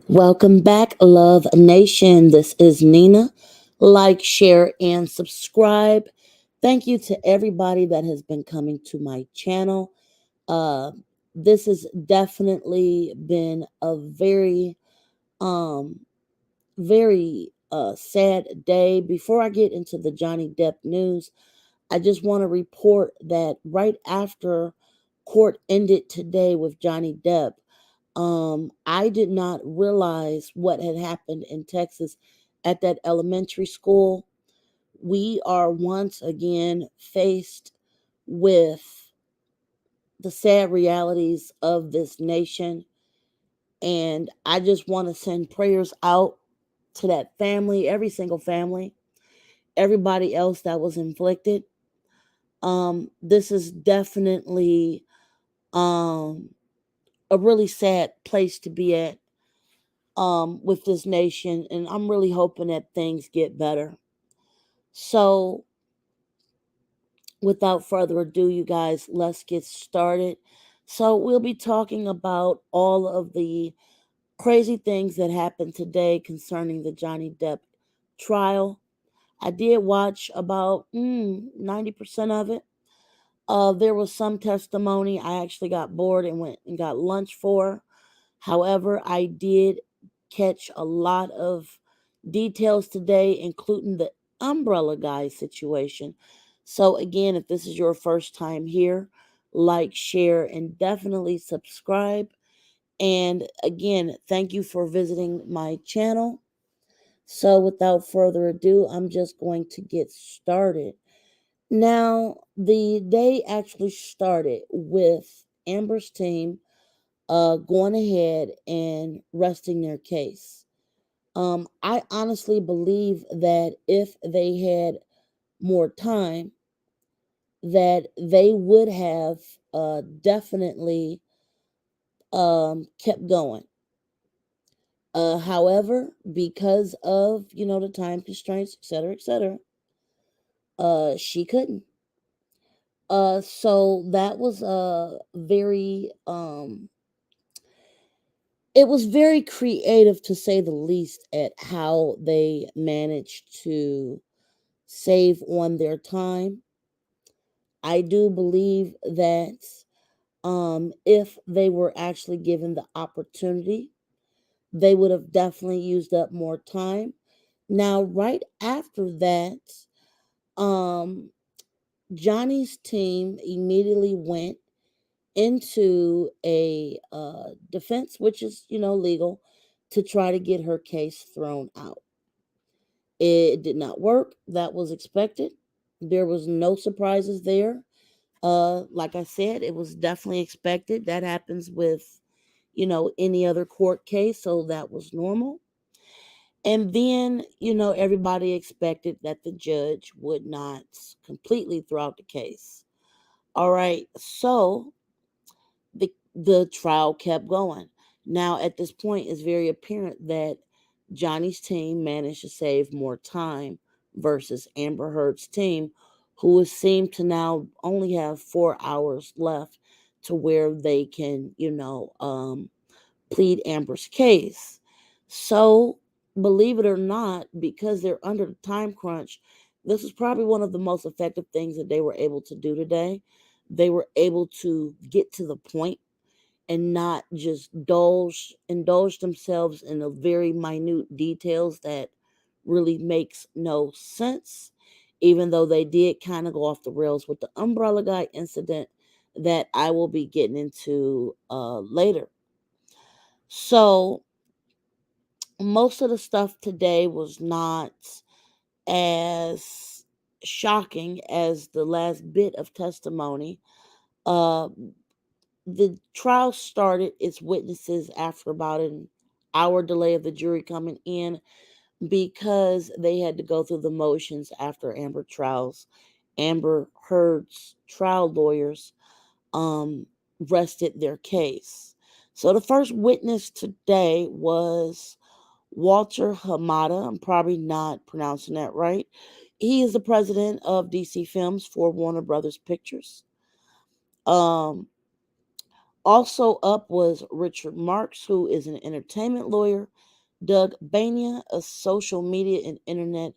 Welcome back, Love Nation. This is Nina. Like, share, and subscribe. Thank you to everybody that has been coming to my channel. Uh, this has definitely been a um, very sad day. Before I get into the Johnny Depp news, I just want to report that right after court ended today with Johnny Depp, I did not realize what had happened in Texas at that elementary school. We are once again faced with the sad realities of this nation. And I just want to send prayers out to that family, every single family, everybody else that was inflicted. This is definitely um, a really sad place to be at with this nation, and I'm really hoping that things get better. So, without further ado, you guys, let's get started. So, we'll be talking about all of the crazy things that happened today concerning the Johnny Depp trial. I did watch about 90% of it. There was some testimony I actually got bored and went and got lunch for. However, I did catch a lot of details today, including the umbrella guy situation. So, again, if this is your first time here, like, share, and definitely subscribe. And again, thank you for visiting my channel. So, without further ado, I'm just going to get started. Now, the day actually started with Amber's team going ahead and resting their case. I honestly believe that if they had more time, that they would have definitely kept going. However, because of the time constraints, etc., she couldn't. So that was very it was very creative, to say the least, at how they managed to save on their time. I do believe that if they were actually given the opportunity, they would have definitely used up more time. Now, right after that, um, Johnny's team immediately went into a defense, which is, legal, to try to get her case thrown out. It did not work. That was expected. There was no surprises there. Like I said, it was definitely expected. That happens with, any other court case, so that was normal. And then, everybody expected that the judge would not completely throw out the case. All right, so the trial kept going. Now, at this point, it's very apparent that Johnny's team managed to save more time versus Amber Heard's team, who seem to now only have 4 hours left to where they can, plead Amber's case. So, believe it or not, because they're under the time crunch, this is probably one of the most effective things that they were able to do today. They were able to get to the point and not just indulge themselves in the very minute details that really makes no sense, even though they did kind of go off the rails with the umbrella guy incident that I will be getting into later. So most of the stuff today was not as shocking as the last bit of testimony. uh, the trial started its witnesses after about an hour delay of the jury coming in, because they had to go through the motions after Amber Heard's trial lawyers rested their case. So the first witness today was Walter Hamada. I'm probably not pronouncing that right. He is the president of DC Films for Warner Brothers Pictures. Um, Also up was Richard Marks, who is an entertainment lawyer, Doug Bania, a social media and internet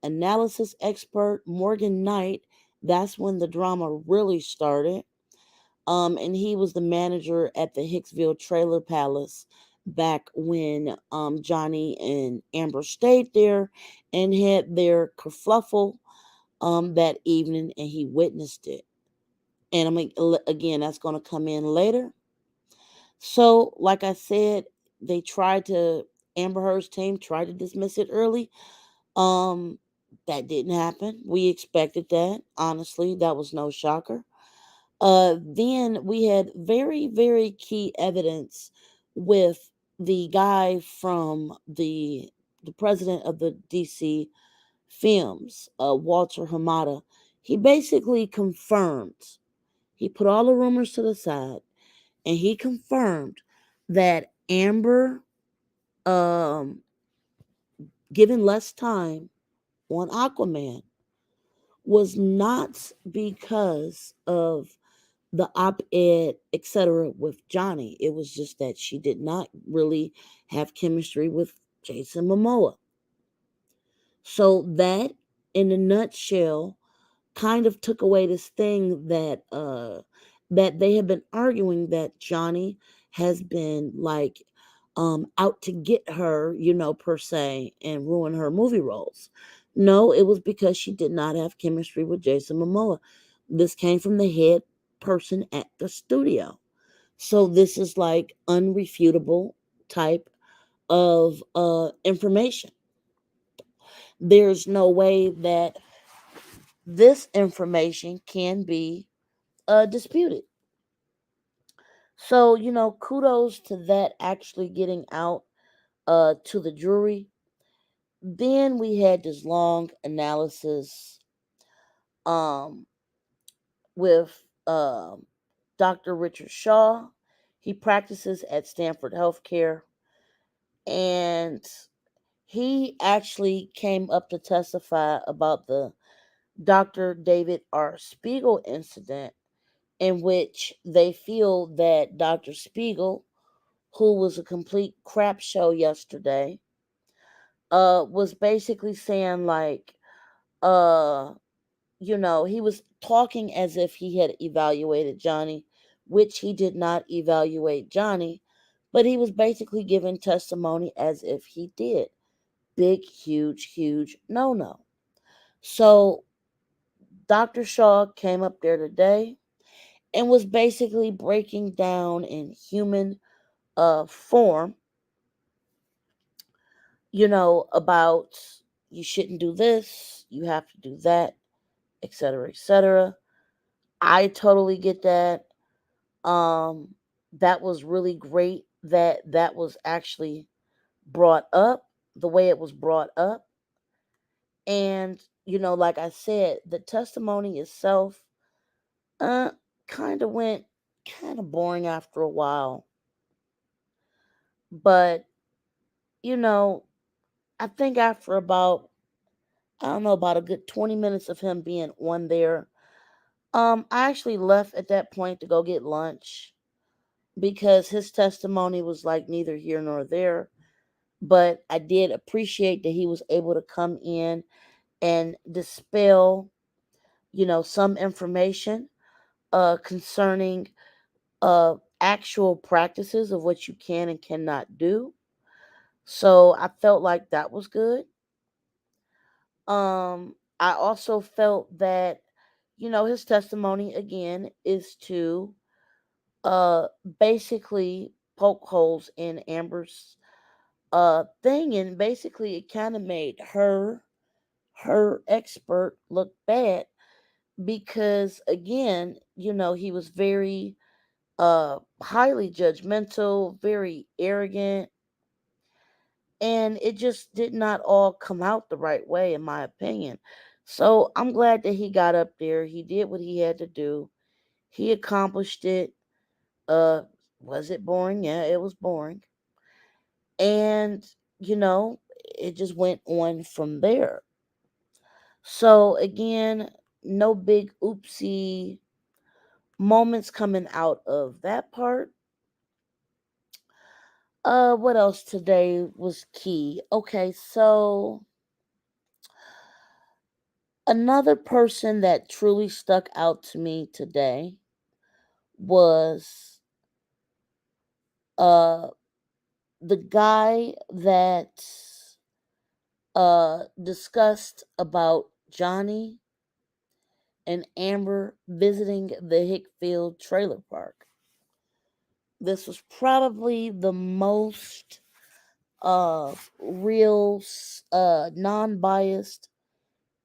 analysis expert, Morgan Knight. That's when the drama really started. And he was the manager at the Hicksville Trailer Palace back when Johnny and Amber stayed there and had their kerfluffle that evening, and he witnessed it. And I mean, again, that's going to come in later. So, like I said, they tried to Amber Heard's team tried to dismiss it early. Um, that didn't happen. We expected that. Honestly, that was no shocker. Then we had very, very key evidence with the guy from the president of the DC films, Walter Hamada. He basically confirmed. He put all the rumors to the side, and he confirmed that Amber, um, given less time on Aquaman, was not because of the op-ed, etc., with Johnny. It was just that she did not really have chemistry with Jason Momoa. So that, in a nutshell, kind of took away this thing that they have been arguing that Johnny has been like out to get her, per se, and ruin her movie roles. No, it was because she did not have chemistry with Jason Momoa. This came from the head person at the studio. So this is like unrefutable type of information. There's no way that this information can be disputed. So, kudos to that actually getting out to the jury. Then we had this long analysis um, with Dr. Richard Shaw. He practices at Stanford Healthcare, and he actually came up to testify about the Dr. David R. Spiegel incident, in which they feel that Dr. Spiegel, who was a complete crap show yesterday, was basically saying like, uh, he was talking as if he had evaluated Johnny, which he did not evaluate Johnny, but he was basically giving testimony as if he did. Big, huge, huge no no. So Dr. Shaw came up there today and was basically breaking down in human form, about you shouldn't do this, you have to do that, etc., etc. I totally get that. Um, that was really great that was actually brought up the way it was brought up. And, like I said, the testimony itself uh kind of went kind of boring after a while. But, you know, I think after about, I don't know, about a good 20 minutes of him being on there, I actually left at that point to go get lunch because his testimony was like neither here nor there. But I did appreciate that he was able to come in and dispel, some information concerning actual practices of what you can and cannot do. So I felt like that was good. I also felt that, his testimony again is to uh basically poke holes in Amber's thing, and basically it kind of made her expert look bad because again, he was very highly judgmental, very arrogant, and it just did not all come out the right way in my opinion. So I'm glad that he got up there. He did what he had to do. He accomplished it. Uh was it boring? Yeah, it was boring. And you know, it just went on from there. So again, no big oopsie moments coming out of that part. What else today was key? Okay, so another person that truly stuck out to me today was uh the guy that discussed about Johnny and Amber visiting the Hickfield trailer park. This was probably the most real, non-biased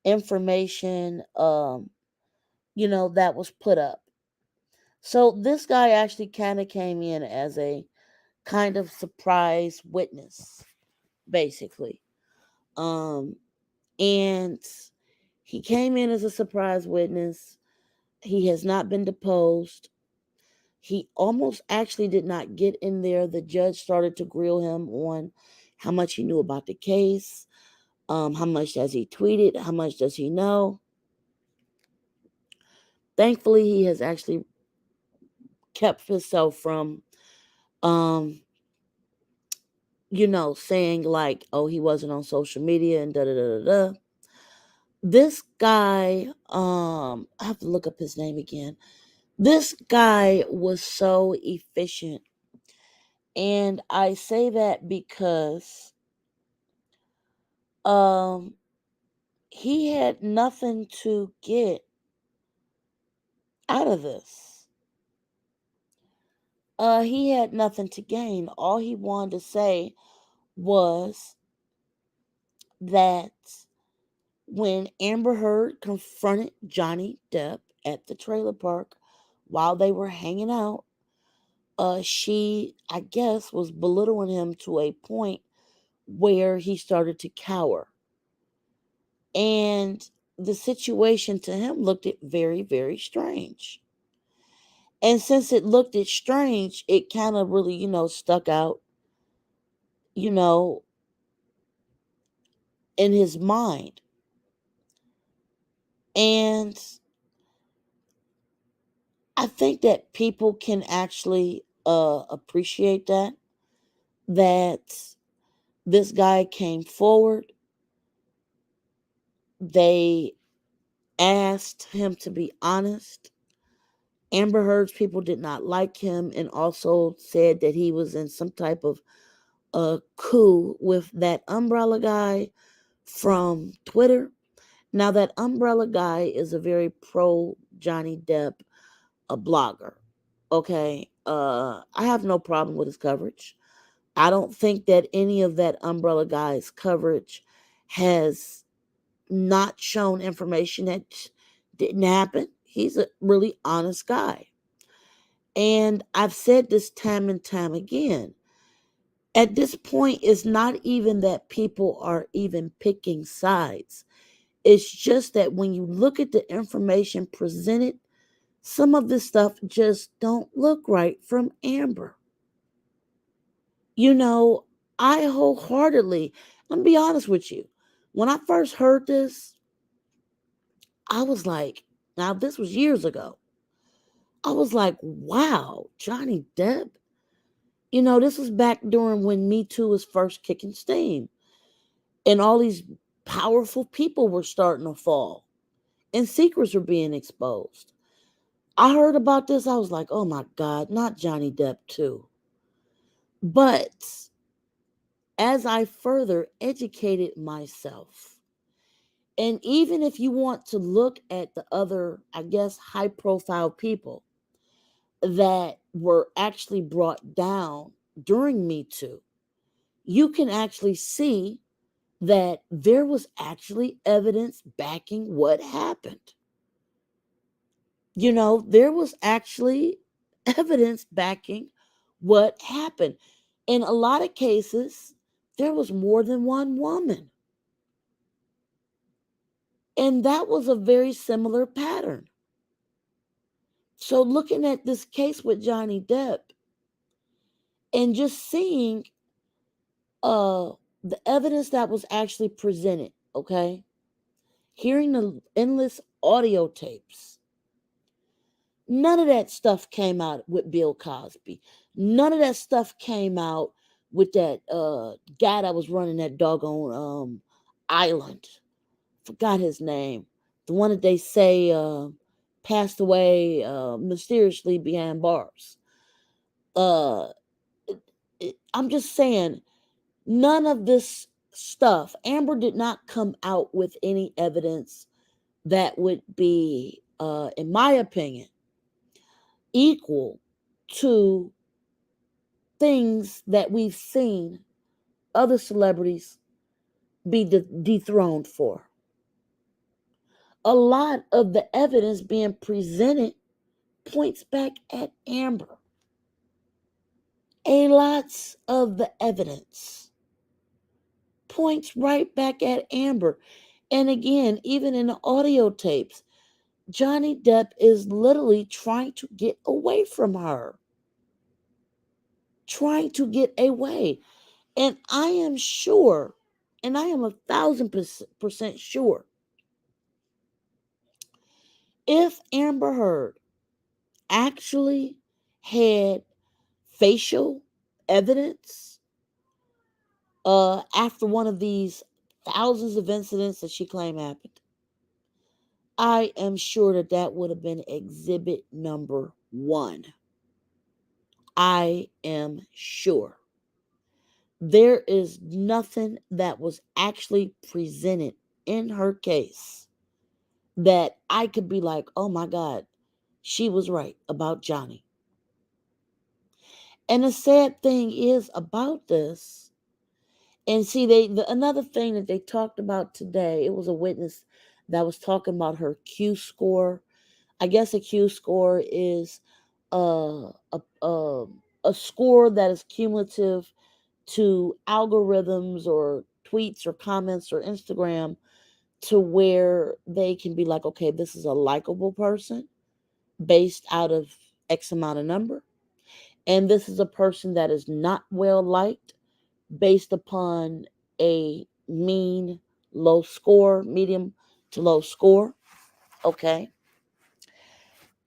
information, that was put up. So this guy actually kind of came in as a kind of surprise witness, basically. Um, and he came in as a surprise witness. He has not been deposed. He almost actually did not get in there. The judge started to grill him on how much he knew about the case, how much has he tweeted, how much does he know. Thankfully, he has actually kept himself from, um, saying like, oh, he wasn't on social media and da da da da da. This guy, I have to look up his name again. This guy was so efficient. And I say that because um he had nothing to get out of this. He had nothing to gain. All he wanted to say was that when Amber Heard confronted Johnny Depp at the trailer park while they were hanging out, she, I guess, was belittling him to a point where he started to cower. And the situation to him looked it very, very strange. And since it looked it strange, it kind of really, stuck out, you know, in his mind. And I think that people can actually appreciate that this guy came forward. They asked him to be honest. Amber Heard's people did not like him and also said that he was in some type of a coup with that umbrella guy from Twitter. Now, that umbrella guy is a very pro Johnny Depp, a blogger. Okay. I have no problem with his coverage. I don't think that any of that umbrella guy's coverage has not shown information that didn't happen. He's a really honest guy. And I've said this time and time again. At this point, it's not even that people are even picking sides. It's just that when you look at the information presented, some of this stuff just don't look right from Amber. You know, I wholeheartedly, I'm gonna be honest with you. When I first heard this, I was like, now this was years ago. I was like, wow, Johnny Depp. This was back during when Me Too was first kicking steam. And all these powerful people were starting to fall. And secrets were being exposed. I heard about this. I was like, oh my God, not Johnny Depp, too. But as I further educated myself, and even if you want to look at the other, I guess, high profile people that were actually brought down during Me Too, you can actually see that there was actually evidence backing what happened. There was actually evidence backing what happened. In a lot of cases, there was more than one woman. And that was a very similar pattern. So, looking at this case with Johnny Depp and just seeing uh, the evidence that was actually presented, okay? Hearing the endless audio tapes, None of that stuff came out with Bill Cosby. None of that stuff came out with that guy that was running that doggone island. Forgot his name. The one that they say passed away mysteriously behind bars. Uh, I'm just saying, none of this stuff. Amber did not come out with any evidence that would be, in my opinion, equal to things that we've seen other celebrities be dethroned for. A lot of the evidence being presented points back at Amber. A lot of the evidence points right back at Amber. And again, even in the audio tapes, Johnny Depp is literally trying to get away from her. Trying to get away. And I am sure, and I am 1,000% sure, if Amber Heard actually had facial evidence after one of these thousands of incidents that she claimed happened, I am sure that that would have been exhibit number one. I am sure. There is nothing that was actually presented in her case that I could be like, oh my God, she was right about Johnny. And the sad thing is about this, and see, another thing that they talked about today, it was a witness that was talking about her Q score. I guess a Q score is a score that is cumulative to algorithms or tweets or comments or Instagram, to where they can be like, okay, this is a likable person based out of X amount of number. And this is a person that is not well liked based upon a mean low score, medium to low score. Okay.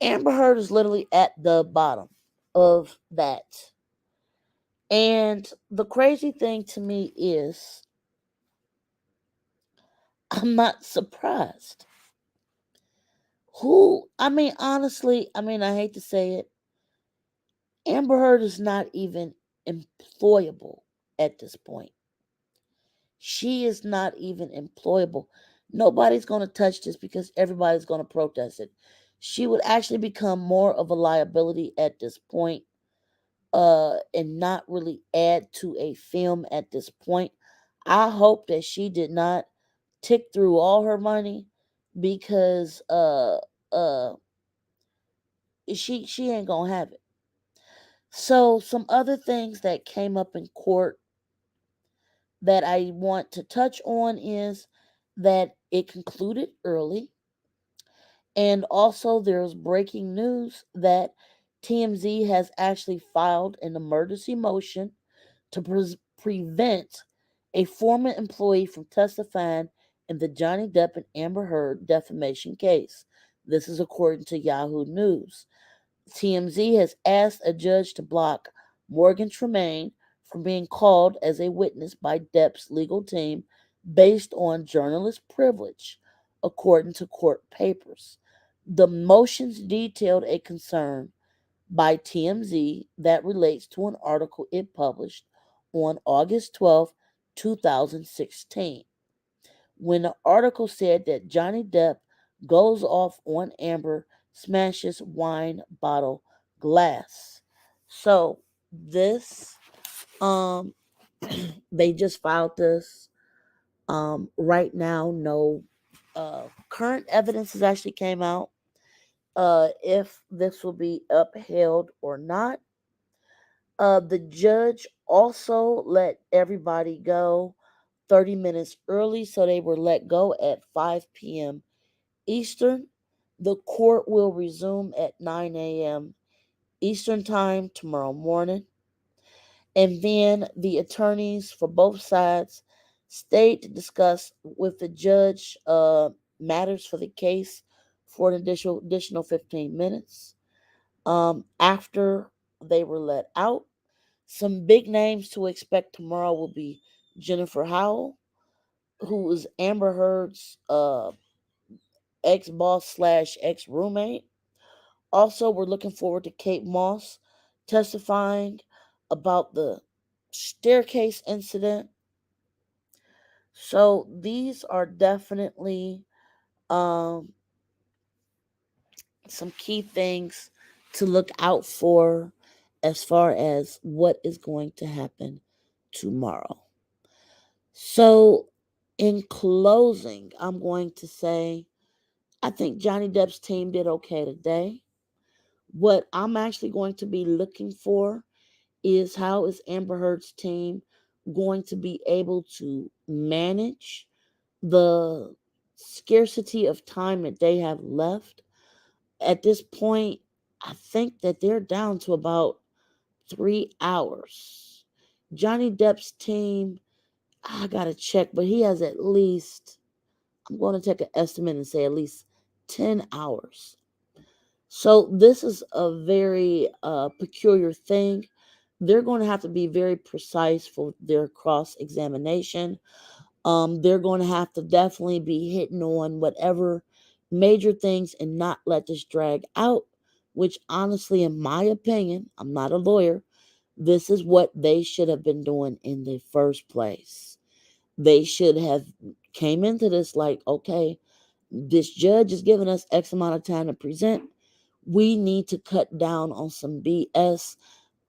Amber Heard is literally at the bottom of that. And the crazy thing to me is, I'm not surprised. Honestly, I hate to say it, Amber Heard is not even employable at this point. She is not even employable. Nobody's going to touch this because everybody's going to protest it. She would actually become more of a liability at this point, and not really add to a film at this point. I hope that she did not tick through all her money, because uh she ain't gonna have it. So some other things that came up in court that I want to touch on is that it concluded early. And also, there's breaking news that TMZ has actually filed an emergency motion to prevent a former employee from testifying in the Johnny Depp and Amber Heard defamation case. This is according to Yahoo News. TMZ has asked a judge to block Morgan Tremaine from being called as a witness by Depp's legal team based on journalist privilege, according to court papers. The motions detailed a concern by TMZ that relates to an article it published on August 12, 2016, when the article said that Johnny Depp goes off on Amber, smashes wine bottle glass. So this, um they just filed this. Right now, no current evidence has actually came out if this will be upheld or not. The judge also let everybody go 30 minutes early, so they were let go at 5 p.m. Eastern. The court will resume at 9 a.m. Eastern Time tomorrow morning. And then the attorneys for both sides stayed to discuss with the judge matters for the case for an additional 15 minutes. after they were let out. Some big names to expect tomorrow will be Jennifer Howell, who was Amber Heard's ex boss slash ex roommate. Also, we're looking forward to Kate Moss testifying about the staircase incident. So these are definitely um, some key things to look out for as far as what is going to happen tomorrow. So, in closing, I'm going to say I think Johnny Depp's team did okay today. What I'm actually going to be looking for is how is Amber Heard's team going to be able to manage the scarcity of time that they have left. At this point, I think that they're down to about 3 hours. Johnny Depp's team, I gotta check, but he has at least, I'm going to take an estimate and say at least 10 hours. So this is a very peculiar thing. They're going to have to be very precise for their cross examination. They're going to have to definitely be hitting on whatever major things and not let this drag out, which honestly, in my opinion, I'm not a lawyer, this is what they should have been doing in the first place. They should have came into this like, okay, this judge is giving us X amount of time to present. We need to cut down on some BS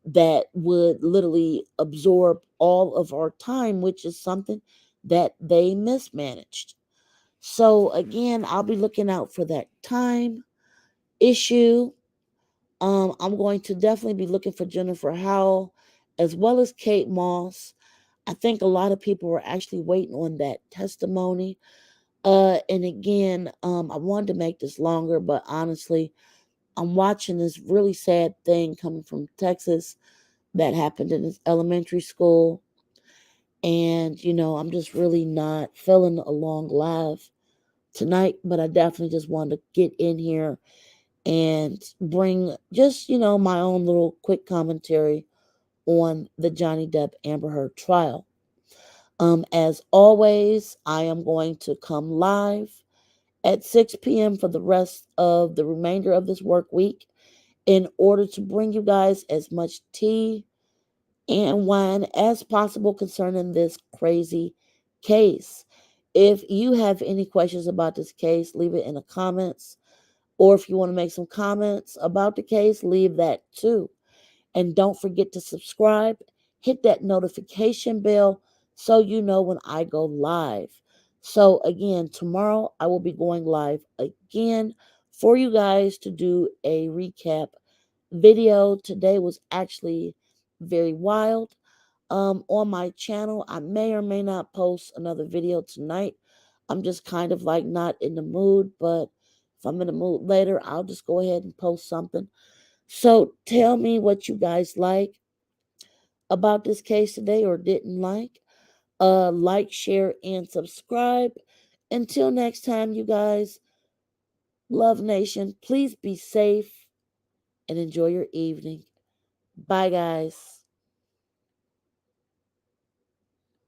that would literally absorb all of our time, which is something that they mismanaged. So again, I'll be looking out for that time issue. I'm going to definitely be looking for Jennifer Howell as well as Kate Moss. I think a lot of people were actually waiting on that testimony. And again, I wanted to make this longer, but honestly, I'm watching this really sad thing coming from Texas that happened in this elementary school. And, I'm just really not feeling a long live tonight, but I definitely just wanted to get in here and bring just, my own little quick commentary on the Johnny Depp Amber Heard trial. As always, I am going to come live at 6 p.m. for the rest of the remainder of this work week in order to bring you guys as much tea and wine as possible concerning this crazy case. If you have any questions about this case, leave it in the comments. Or if you want to make some comments about the case, leave that too. And don't forget to subscribe, hit that notification bell so you know when I go live. So, again, tomorrow I will be going live again for you guys to do a recap video. Today was actually very wild. On my channel, I may or may not post another video tonight. I'm just kind of like not in the mood, but if I'm in the mood later, I'll just go ahead and post something. So tell me what you guys like about this case today or didn't like. Like, share, and subscribe. Until next time, you guys, Love Nation, please be safe and enjoy your evening. Bye, guys.